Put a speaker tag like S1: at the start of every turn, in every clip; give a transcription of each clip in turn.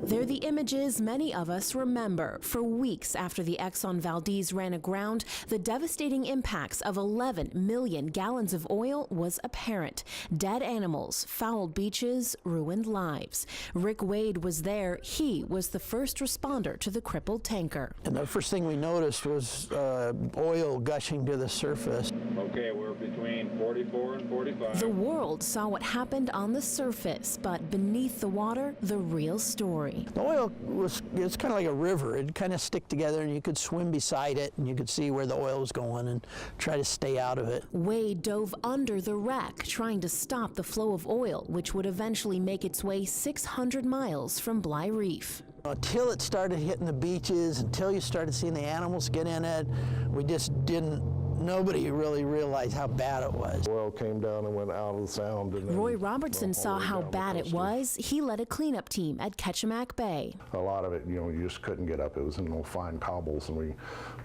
S1: They're the images many of us remember. For weeks after the Exxon Valdez ran aground, the devastating impacts of 11 million gallons of oil was apparent. Dead animals, fouled beaches, ruined lives. Rick Wade was there. He was the first responder to the crippled tanker.
S2: And the first thing we noticed was oil gushing to the surface.
S3: Okay, we're between 44 and 45.
S1: The world saw what happened on the surface, but beneath the water, the real story.
S2: The oil it's kind of like a river. It'd kind of stick together and you could swim beside it and you could see where the oil was going and try to stay out of it.
S1: Wade dove under the wreck, trying to stop the flow of oil, which would eventually make its way 600 miles from Bly Reef.
S2: Until it started hitting the beaches, until you started seeing the animals get in it, we just nobody really realized how bad it was.
S4: Oil came down and went out of the sound. And
S1: Roy Robertson saw how bad it was. He led a cleanup team at Ketchimack Bay.
S4: A lot of it, you just couldn't get up. It was in little fine cobbles, and we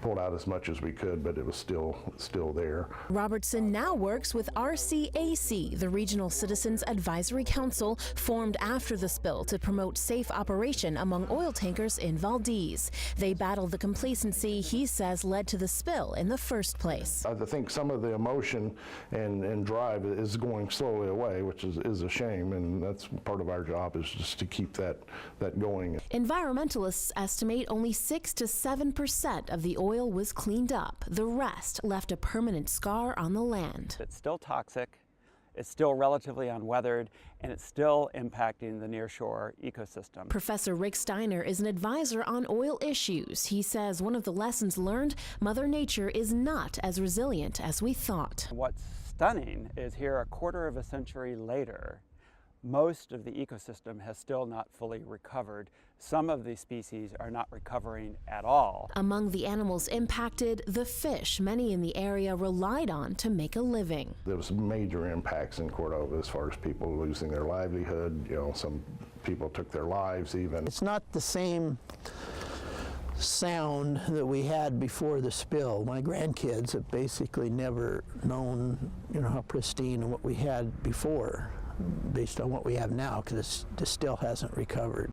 S4: pulled out as much as we could, but it was still there.
S1: Robertson now works with RCAC, the Regional Citizens Advisory Council, formed after the spill to promote safe operation among oil tankers in Valdez. They battled the complacency he says led to the spill in the first place.
S4: I think some of the emotion and drive is going slowly away, which is a shame, and that's part of our job, is just to keep that going.
S1: Environmentalists estimate only 6 to 7% of the oil was cleaned up. The rest left a permanent scar on the land.
S5: It's still toxic, it's still relatively unweathered, and it's still impacting the nearshore ecosystem.
S1: Professor Rick Steiner is an advisor on oil issues. He says one of the lessons learned, Mother Nature is not as resilient as we thought.
S5: What's stunning is here, a quarter of a century later, most of the ecosystem has still not fully recovered. Some of these species are not recovering at all.
S1: Among the animals impacted, the fish many in the area relied on to make a living.
S4: There was major impacts in Cordova as far as people losing their livelihood. Some people took their lives even.
S2: It's not the same sound that we had before the spill. My grandkids have basically never known, how pristine and what we had before, based on what we have now, because it still hasn't recovered.